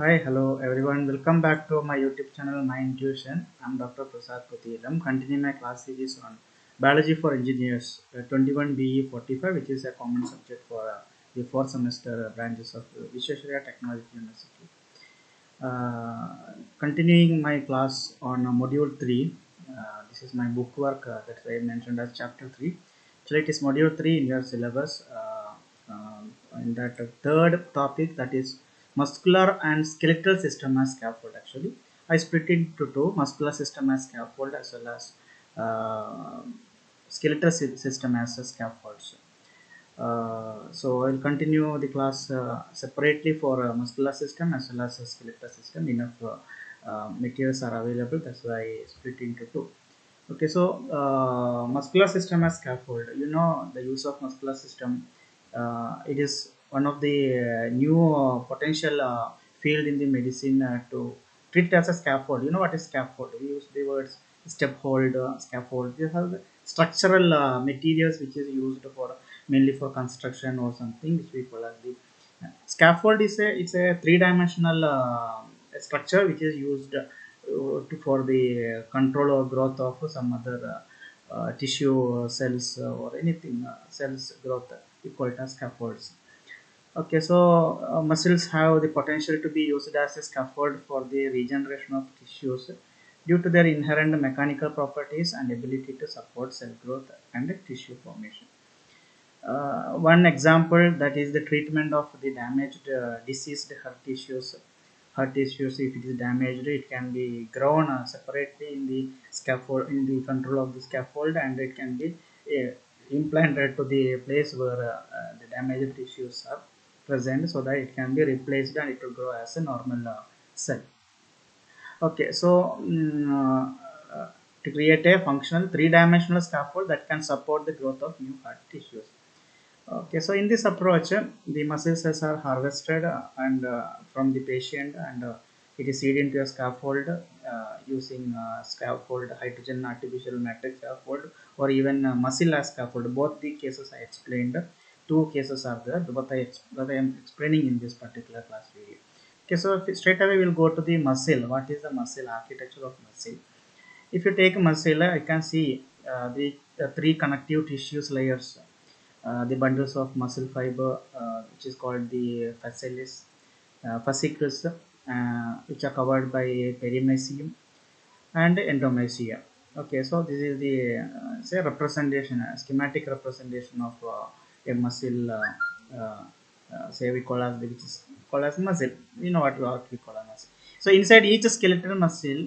Hi, hello everyone. Welcome back to my YouTube channel, My Intuition. I'm Dr. Prasad Patil. I'm continuing my class series on Biology for Engineers, 21 BE 45, which is a common subject for the fourth semester branches of Visvesvaraya Technology University. Continuing my class on Module 3. This is my book work that I mentioned as Chapter 3. So it is Module 3 in your syllabus. In that third topic, that is muscular and skeletal system as scaffold. Actually, I split it into two: muscular system as scaffold, as well as uh, skeletal system as a scaffold. So I'll continue the class separately for muscular system as well as skeletal system. Enough materials are available, that's why I split into two. Okay, so muscular system as scaffold. You know the use of muscular system. It is one of the new potential field in the medicine to treat it as a scaffold. You know what is scaffold? We use the words step hold, scaffold. These are the structural materials which is used for mainly for construction or something, which we call as the scaffold. Is a it's a three-dimensional structure which is used for the control or growth of some other tissue cells or anything cells growth. We call it as scaffolds. Okay, so muscles have the potential to be used as a scaffold for the regeneration of tissues due to their inherent mechanical properties and ability to support cell growth and tissue formation. One example, that is the treatment of the damaged, diseased heart tissues. Heart tissues, if it is damaged, it can be grown separately in the scaffold, in the control of the scaffold, and it can be implanted to the place where the damaged tissues are present, so that it can be replaced and it will grow as a normal cell. Okay, so to create a functional three-dimensional scaffold that can support the growth of new heart tissues. Okay, so in this approach, the muscle cells are harvested and from the patient, and it is seeded into a scaffold using scaffold, hydrogen artificial matrix scaffold, or even muscle as scaffold. Both the cases I explained. Two cases are there, but that I am explaining in this particular class video. Okay, so straight away we'll go to the muscle. What is the muscle? Architecture of muscle. If you take muscle, I can see the three connective tissues layers, the bundles of muscle fiber, which is called the fascicles, which are covered by perimysium and endomysium. Okay, so this is the say representation, schematic representation of a muscle. Say we call as which is called as muscle. You know what we call as muscle. So inside each skeletal muscle,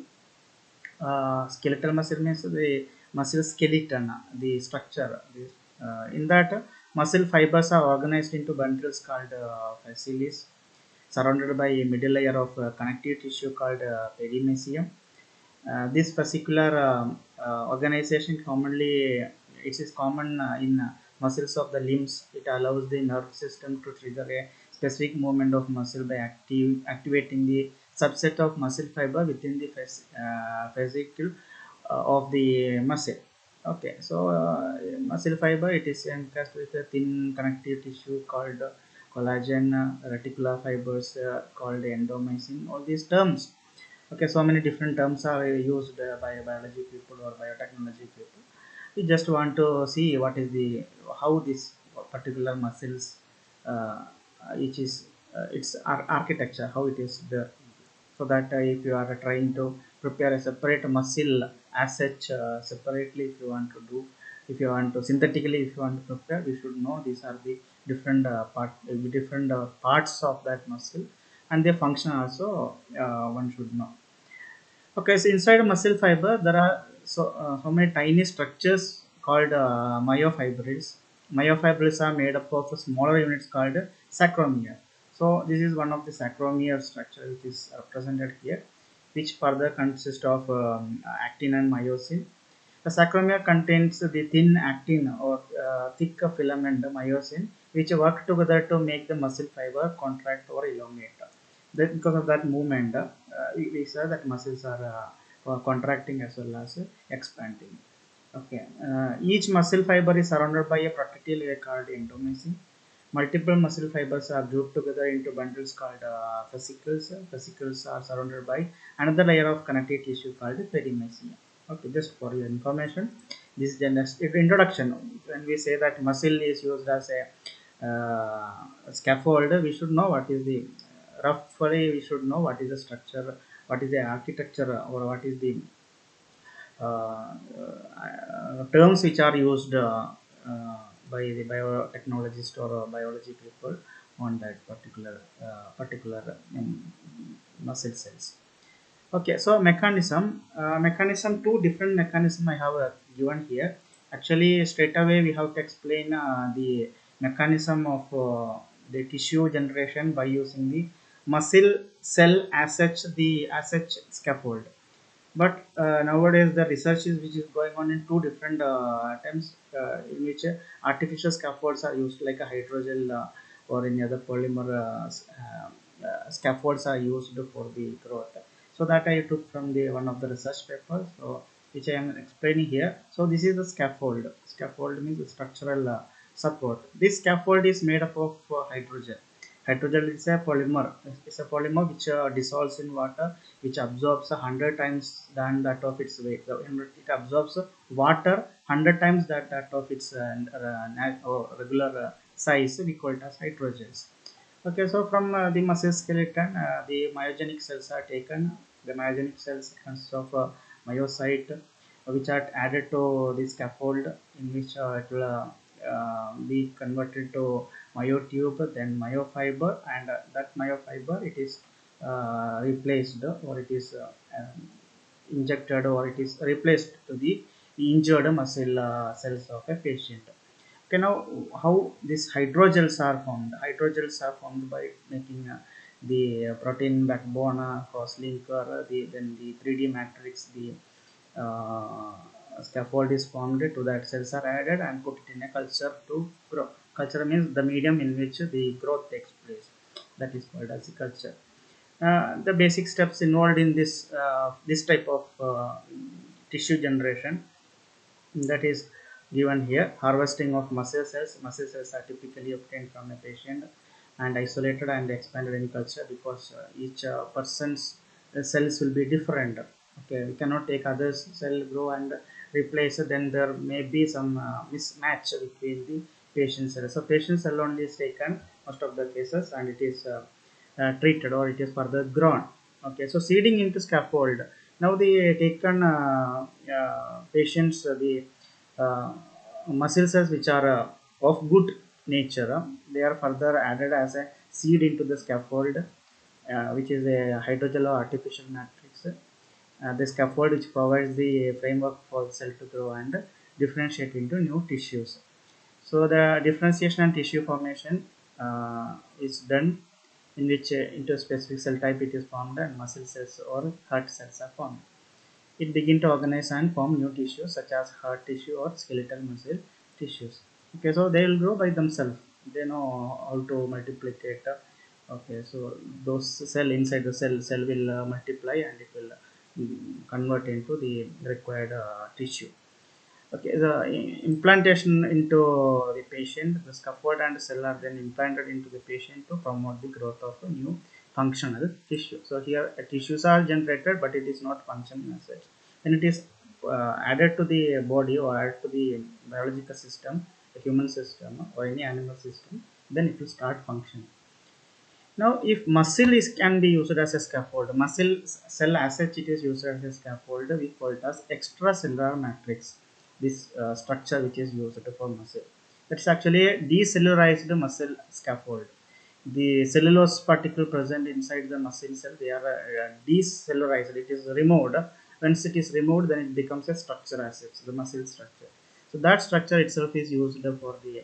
skeletal muscle means the muscle skeleton, the structure. In that, muscle fibers are organized into bundles called fasciculus, surrounded by a middle layer of connective tissue called perimysium. This particular organization commonly it is common in muscles of the limbs. It allows the nerve system to trigger a specific movement of muscle by activating the subset of muscle fiber within the fascicle of the muscle. Okay, so muscle fiber, it is encased with a thin connective tissue called collagen, reticular fibers called endomysium. All these terms. Okay, so many different terms are used by biology people or biotechnology people. We just want to see what is the how this particular muscles, uh, which is its architecture, how it is there, so that if you are trying to prepare a separate muscle as such separately, if you want to do, if you want to synthetically, if you want to prepare, we should know these are the different parts of that muscle, and their function also one should know. Okay, so inside muscle fiber, there are so many tiny structures called myofibrils. Myofibrils are made up of smaller units called sarcomere. So this is one of the sarcomere structure which is represented here, which further consists of actin and myosin. The sarcomere contains the thin actin or thick filament myosin, which work together to make the muscle fiber contract or elongate. That because of that movement, we saw that muscles are contracting as well as expanding. Okay, each muscle fiber is surrounded by a protective layer called endomysium. Multiple muscle fibers are grouped together into bundles called fascicles. Fascicles are surrounded by another layer of connective tissue called perimysium. Okay, just for your information, this is just introduction. When we say that muscle is used as a scaffold, we should know what is the roughly we should know what is the structure, what is the architecture, or what is the terms which are used by the biotechnologist or biology people on that particular muscle cells. Okay, so mechanism, two different mechanism I have given here. Actually, straight away we have to explain the mechanism of the tissue generation by using the muscle cell as such, the as such scaffold. But nowadays the research is which is going on in two different attempts in which artificial scaffolds are used, like a hydrogel or any other polymer scaffolds are used for the growth. So that I took from the one of the research papers, so which I am explaining here. So this is the scaffold. Scaffold means the structural support. This scaffold is made up of hydrogen. Hydrogel is a polymer. It's a polymer which dissolves in water, which absorbs 100 times than that of its weight. So it absorbs water 100 times that of its regular size. We call it as hydrogens. Okay, so from the muscle skeleton, the myogenic cells are taken. The myogenic cells consists of myocyte, which are added to the scaffold, in which it will be converted to myotube, then myofiber, and that myofiber it is replaced, or it is injected, or it is replaced to the injured muscle cells of a patient. Okay, now how these hydrogels are formed? Hydrogels are formed by making the protein backbone cross-linker, then the 3D matrix, the uh, scaffold is formed, to that cells are added and put it in a culture to grow. Culture means the medium in which the growth takes place. That is called as a culture. The basic steps involved in this type of tissue generation, that is given here. Harvesting of muscle cells. Muscle cells are typically obtained from a patient and isolated and expanded in culture, because each person's cells will be different. Okay, we cannot take others cell grow and replace it, then there may be some mismatch between the patient cells. So patient cell only is taken most of the cases, and it is treated, or it is further grown. Okay, so seeding into scaffold. Now the taken patients, the uh, muscle cells which are of good nature, they are further added as a seed into the scaffold, which is a hydrogel or artificial matrix. The scaffold which provides the framework for the cell to grow and differentiate into new tissues. So the differentiation and tissue formation is done, in which into a specific cell type it is formed, and muscle cells or heart cells are formed. It begin to organize and form new tissues such as heart tissue or skeletal muscle tissues. Okay, so they will grow by themselves. They know how to multiplicate. Okay, so those cell inside the cell will multiply, and it will convert into the required tissue. Okay, the implantation into the patient, the scaffold and cell are then implanted into the patient to promote the growth of a new functional tissue. So here tissues are generated, but it is not functioning as such. When it is added to the body or added to the biological system, the human system or any animal system, then it will start functioning. Now, if muscle is can be used as a scaffold, muscle cell as such it is used as a scaffold. We call it as extracellular matrix. This structure which is used for muscle. That's actually a decellularized muscle scaffold. The cellulose particle present inside the muscle cell, they are decellularized. It is removed. Once it is removed, then it becomes a structure as such, the muscle structure. So that structure itself is used for the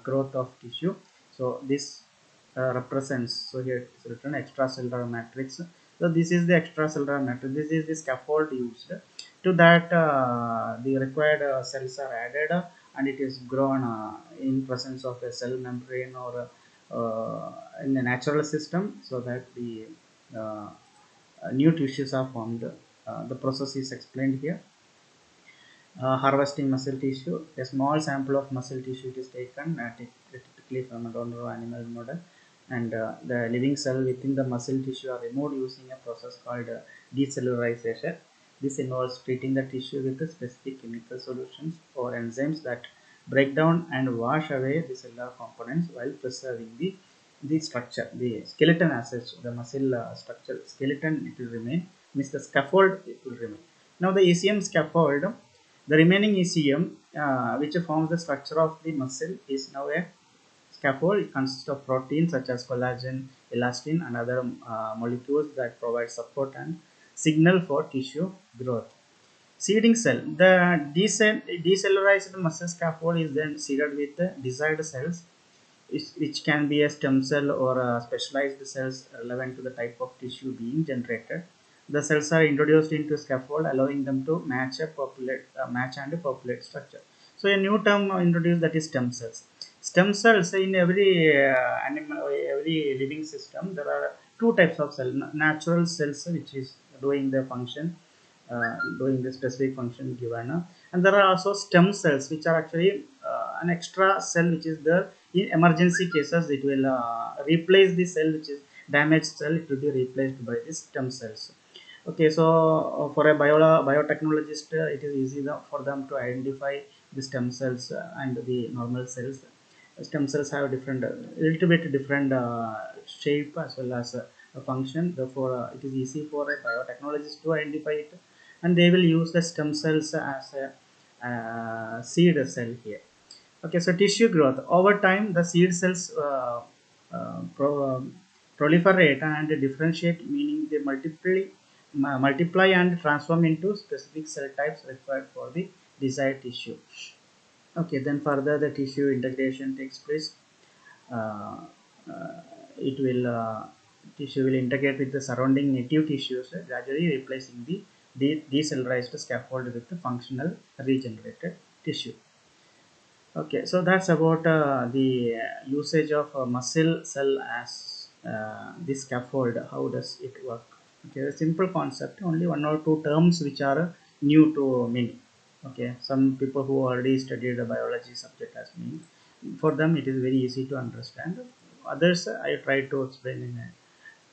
growth of tissue. So this represents, so here it is written extracellular matrix. So this is the extracellular matrix. This is the scaffold used. To that the required cells are added, and it is grown in presence of a cell membrane or in the natural system, so that the uh, new tissues are formed. The process is explained here. Harvesting muscle tissue. A small sample of muscle tissue is taken, directly from a donor or animal model, and the living cell within the muscle tissue are removed using a process called decellularization. This involves treating the tissue with specific chemical solutions or enzymes that break down and wash away the cellular components while preserving the structure, the skeleton as such, the muscle structure skeleton it will remain, means the scaffold it will remain. Now the ECM scaffold, the remaining ECM which forms the structure of the muscle is now a scaffold. It consists of proteins such as collagen, elastin and other molecules that provide support and signal for tissue growth. Seeding cell. The decellularized muscle scaffold is then seeded with the desired cells, which can be a stem cell or a specialized cells relevant to the type of tissue being generated. The cells are introduced into scaffold, allowing them to match and populate structure. So a new term introduced, that is stem cells. Stem cells in every animal, every living system, there are two types of cell: natural cells, which is doing the function, doing the specific function given, and there are also stem cells, which are actually an extra cell which is there in emergency cases. It will replace the cell which is damaged cell. It will be replaced by the stem cells. Okay, so for a biotechnologist, it is easy for them to identify the stem cells and the normal cells. Stem cells have different, little bit different shape as well as a function. Therefore, it is easy for a biotechnologist to identify it, and they will use the stem cells as a seed cell here. Okay, so tissue growth. Over time, the seed cells proliferate and differentiate, meaning they multiply and transform into specific cell types required for the desired tissue. Okay, then further the tissue integration takes place. Uh, it will tissue will integrate with the surrounding native tissues, gradually replacing the decellularized scaffold with the functional regenerated tissue. Okay, so that's about the usage of muscle cell as this scaffold. How does it work? Okay, a simple concept. Only one or two terms which are new to me. Okay, some people who already studied the biology subject as me, for them it is very easy to understand. Others, I try to explain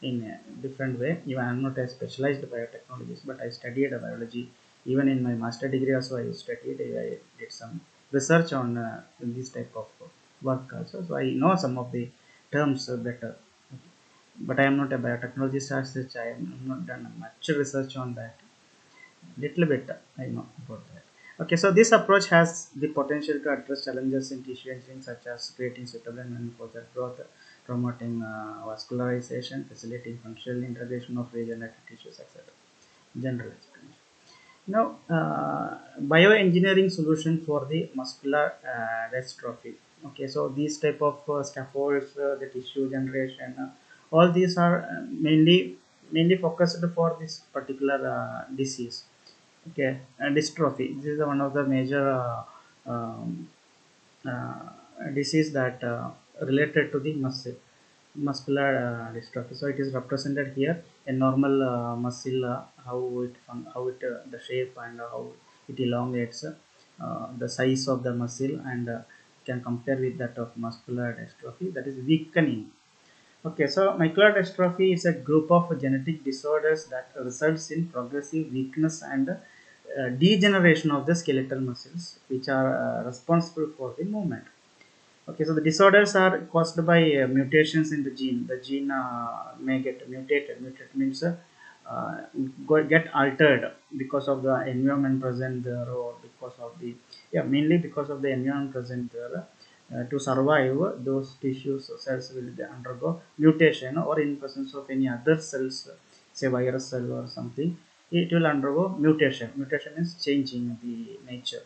in a different way. Even I'm not a specialized biotechnologist, but I studied biology. Even in my master degree also I studied. I did some research on this type of work also. So I know some of the terms better. But I am not a biotechnologist as such. I am not done much research on that. Little bit I know about that. Okay, so this approach has the potential to address challenges in tissue engineering, such as creating suitable and further growth, promoting vascularization, facilitating functional integration of regenerative tissues, etc. General explanation. Now, bioengineering solution for the muscular dystrophy. Okay, so these type of scaffolds, the tissue generation, all these are mainly focused for this particular disease. Okay, dystrophy. This is one of the major uh, disease that related to the muscular dystrophy. So it is represented here a normal muscle, how it the shape and how it elongates, the size of the muscle, and can compare with that of muscular dystrophy, that is weakening. Okay, so muscular dystrophy is a group of genetic disorders that results in progressive weakness and degeneration of the skeletal muscles, which are responsible for the movement. Okay, so the disorders are caused by mutations in the gene. The gene may get mutated. Mutated means get altered because of the environment present there, or because of the, yeah, mainly because of the environment present there. To survive, those tissues cells will undergo mutation, or in presence of any other cells, say virus cell or something, it will undergo mutation. Mutation is changing the nature.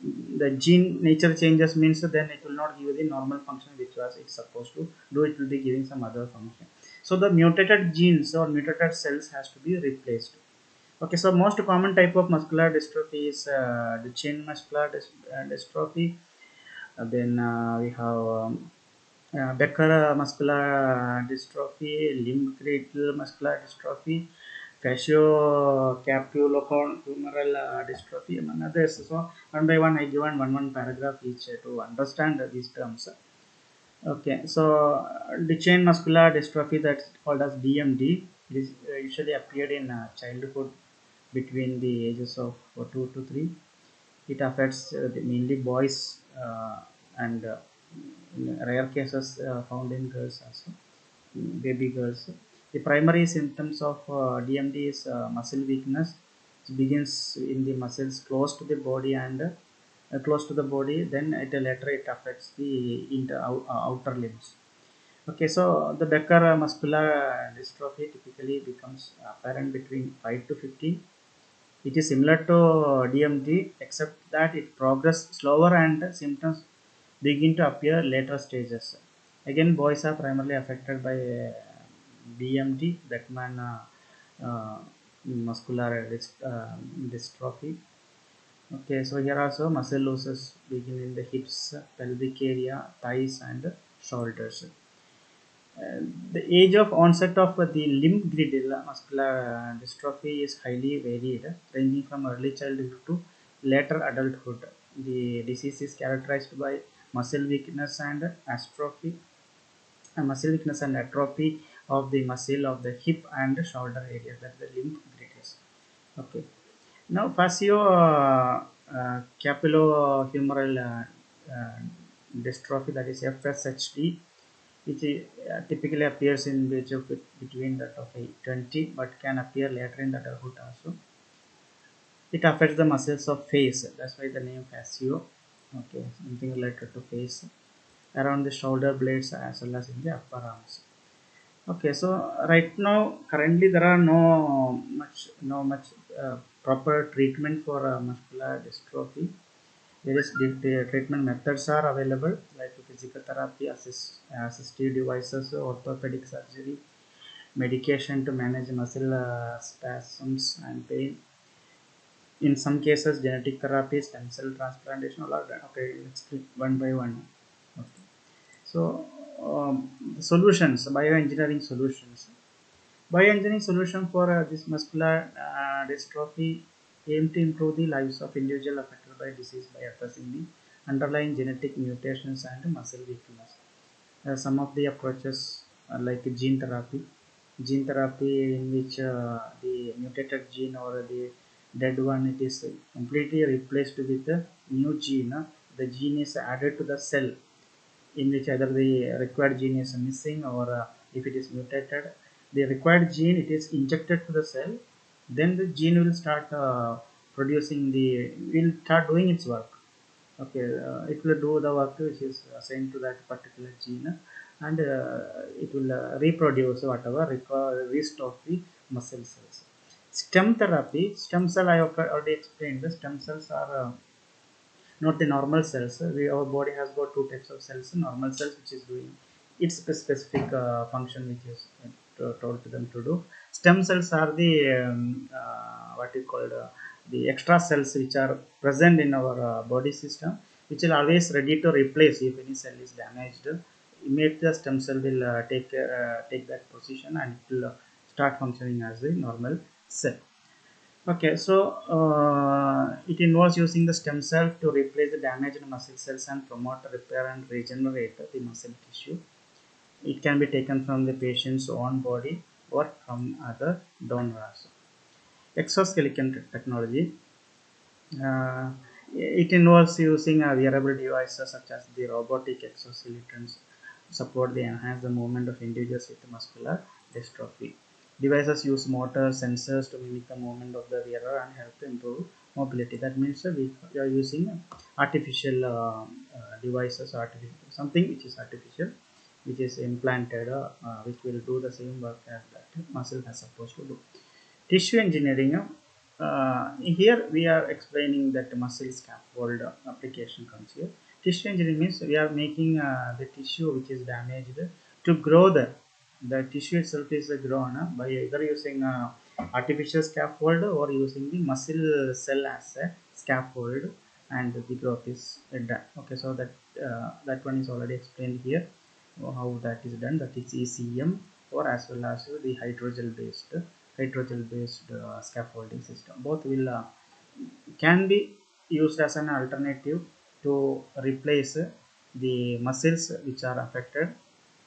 The gene nature changes means then it will not give the normal function which was it's supposed to do. It will be giving some other function. So the mutated genes or mutated cells has to be replaced. Okay, so most common type of muscular dystrophy is the chain muscular dystrophy. Then we have Becker muscular dystrophy, limb girdle muscular dystrophy, fasciocapitulohumeral dystrophy, among others. So one by one I given one paragraph each to understand these terms. Okay, so Duchenne muscular dystrophy, that's called as DMD. It is usually appeared in childhood between the ages of 2 to 3. It affects mainly boys, and in rare cases found in girls also, baby girls. The primary symptoms of DMD is muscle weakness. It begins in the muscles close to the body and close to the body. Then later it affects the outer limbs. Okay, so the Becker muscular dystrophy typically becomes apparent between 5 to 15. It is similar to DMD except that it progresses slower and symptoms begin to appear later stages. Again, boys are primarily affected by BMD, Beckman muscular dystrophy. Okay, so here also muscle losses begin in the hips, pelvic area, thighs, and shoulders. The age of onset of the limb girdle muscular dystrophy is highly varied, ranging from early childhood to later adulthood. The disease is characterized by muscle weakness and atrophy, of the muscle of the hip and shoulder area, that the limb girdles. Okay. Now, fascio capillohumeral uh, dystrophy, that is FSHD, which typically appears in the age of between that of 20, but can appear later in the adulthood also. It affects the muscles of face. That's why the name fascio. Okay, something related to face around the shoulder blades as well as in the upper arms. Okay, so right now currently there are no much proper treatment for muscular dystrophy. Various treatment methods are available like physical therapy, assistive devices, orthopedic surgery, medication to manage muscle spasms and pain. In some cases, genetic therapy, stem cell transplantation, all are done. Okay, let's click one by one. Okay. So, solutions, bioengineering solutions. Bioengineering solution for this muscular dystrophy aim to improve the lives of individuals affected by disease by addressing the underlying genetic mutations and muscle weakness. Some of the approaches are like gene therapy in which the mutated gene or the dead one, it is completely replaced with a new gene. The gene is added to the cell in which either the required gene is missing or if it is mutated, the required gene it is injected to the cell, then the gene will start will start doing its work. Okay, it will do the work which is assigned to that particular gene, and it will reproduce whatever rest of the muscle cells. Stem therapy, stem cell, I have already explained. The stem cells are not the normal cells. Our body has got two types of cells: normal cells, which is doing its specific function, which is told to them to do. Stem cells are the what is called the extra cells which are present in our body system, which are always ready to replace if any cell is damaged. Immediately the stem cell will take that position and it will start functioning as a normal cell. Okay, so it involves using the stem cell to replace the damaged muscle cells and promote repair and regenerate the muscle tissue. It can be taken from the patient's own body or from other donors. Exoskeleton technology. Uh, it involves using wearable devices such as the robotic exoskeletons to support the enhance the movement of individuals with muscular dystrophy. Devices use motor sensors to mimic the movement of the wearer and help to improve mobility. That means we are using artificial devices, something which is artificial, which is implanted, which will do the same work as that muscle has supposed to do. Tissue engineering. Here we are explaining that muscle scaffold application comes here. Tissue engineering means we are making the tissue which is damaged to grow the tissue itself is grown by either using artificial scaffold or using the muscle cell as a scaffold, and the growth is done. Okay, so that one is already explained here how that is done. That is ECM, or as well as the hydrogel based scaffolding system. Both will can be used as an alternative to replace the muscles which are affected.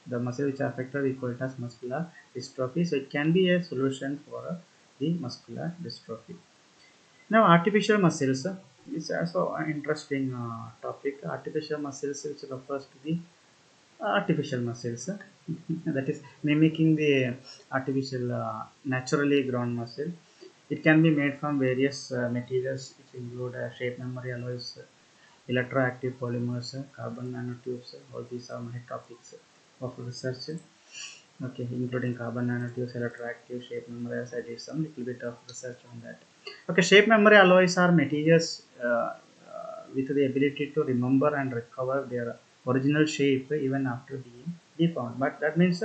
The muscle which are affected we call it as muscular dystrophy. So it can be a solution for the muscular dystrophy. Now artificial muscles is also an interesting topic. Artificial muscles which refers to the artificial muscles that is mimicking the artificial naturally grown muscle. It can be made from various materials which include shape memory alloys, electroactive polymers, carbon nanotubes. All these are my topics of research. Okay, including carbon nanotubes, electroactive, shape memory. As I did some little bit of research on that. Okay, shape memory alloys are materials with the ability to remember and recover their original shape even after being deformed. But that means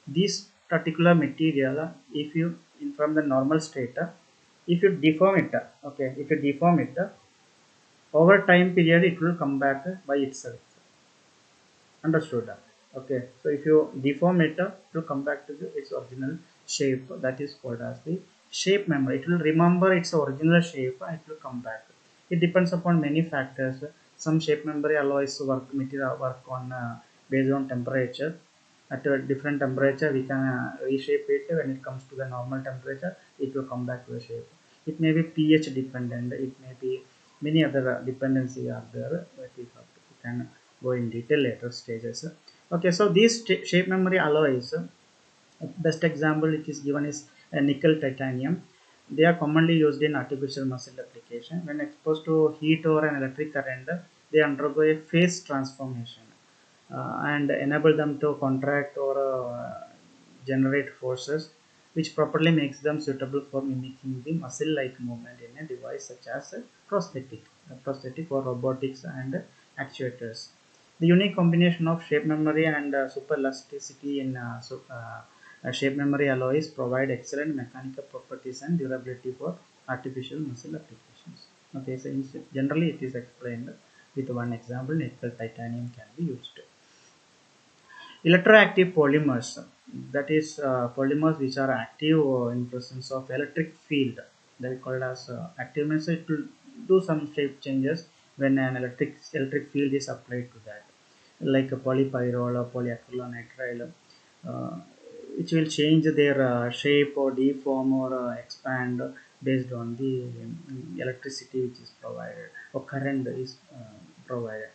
this particular material, if you from the normal state, if you deform it, okay, if you deform it, over time period it will come back by itself. Understood. Okay, so if you deform it, it will come back to its original shape. That is called as the shape memory. It will remember its original shape and it will come back. It depends upon many factors. Some shape memory alloys material work on based on temperature. At a different temperature we can reshape it. When it comes to the normal temperature it will come back to the shape. It may be pH dependent, it may be many other dependency are there that we can go in detail later stages. Okay, so these shape memory alloys, best example it is given is nickel titanium. They are commonly used in artificial muscle application. When exposed to heat or an electric current, they undergo a phase transformation and enable them to contract or generate forces which properly makes them suitable for mimicking the muscle-like movement in a device such as a prosthetic or robotics and actuators. The unique combination of shape memory and super elasticity in shape memory alloys provide excellent mechanical properties and durability for artificial muscle applications. Okay, so generally it is explained with one example. Nickel titanium can be used. Electroactive polymers, that is polymers which are active in presence of electric field. They are called as active means it will do some shape changes when an electric field is applied to that, like a polypyrrole or polyacrylonitrile, uh, which will change their shape or deform or expand based on the electricity which is provided or current is provided.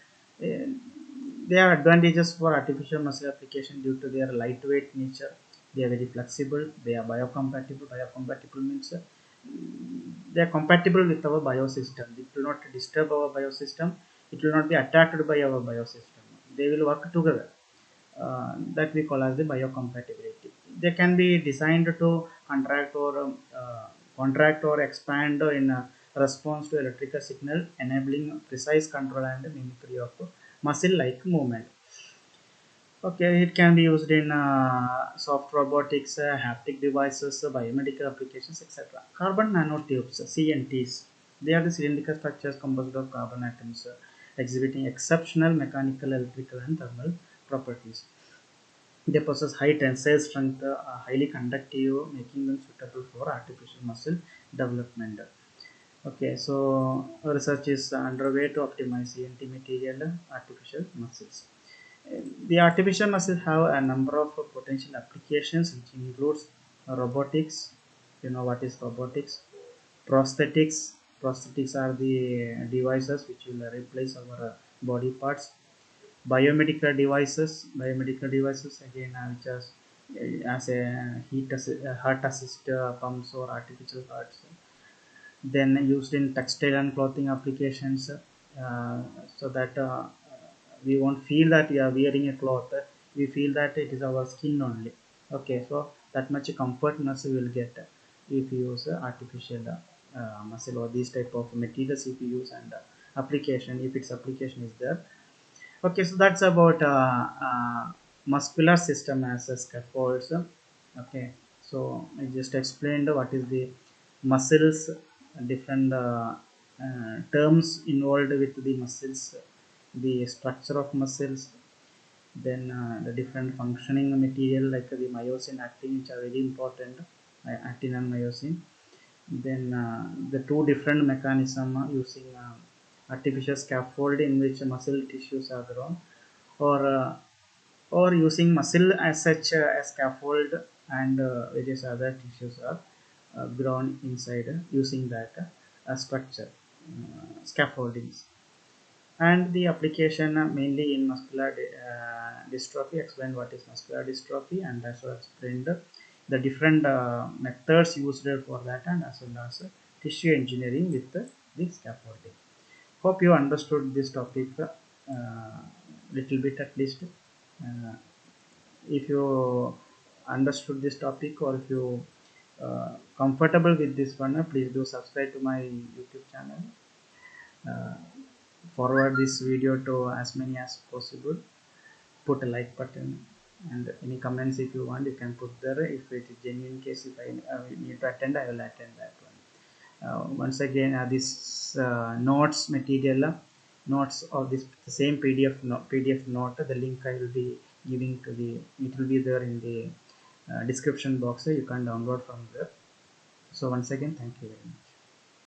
There are advantages for artificial muscle application due to their lightweight nature. They are very flexible. They are biocompatible. Biocompatible means they are compatible with our biosystem. It will not disturb our biosystem. It will not be attacked by our biosystem. They will work together. That we call as the biocompatibility. They can be designed to contract or expand in response to electrical signal, enabling precise control and mimicry of muscle-like movement. Okay, it can be used in soft robotics, haptic devices, biomedical applications, etc. Carbon nanotubes, CNTs. They are the cylindrical structures composed of carbon atoms, exhibiting exceptional mechanical, electrical, and thermal properties. They possess high tensile strength, are highly conductive, making them suitable for artificial muscle development. Okay, so research is underway to optimize CNT material artificial muscles. The artificial muscles have a number of potential applications, which includes robotics. You know what is robotics? Prosthetics. Prosthetics are the devices which will replace our body parts. Biomedical devices again, which is as a heart assist pumps or artificial hearts, then used in textile and clothing applications, so that we won't feel that we are wearing a cloth, we feel that it is our skin only. Okay, so that much comfortness we will get if you use artificial muscle or these type of materials if you use, and application if its application is there. Okay, so that's about muscular system as a scaffolds. Okay, so I just explained what is the muscles, different terms involved with the muscles, the structure of muscles, then the different functioning material like the myosin actin, which are very important, actin and myosin. Then the two different mechanism using artificial scaffold in which muscle tissues are grown, or using muscle as such as scaffold, and various other tissues are grown inside using that structure, scaffoldings. And the application mainly in muscular dystrophy, explain what is muscular dystrophy, and also explained the different methods used for that, and as well as tissue engineering with the scaffolding. Hope you understood this topic little bit at least. Uh, if you understood this topic, or if you comfortable with this one, please do subscribe to my YouTube channel. Uh, Forward this video to as many as possible. Put a like button, and any comments if you want you can put there. If it is genuine case, if I need to attend, I will attend that one. Once again, this notes material, notes of this the same PDF note, the link I will be giving to the, it will be there in the description box, so you can download from there. So once again, thank you very much.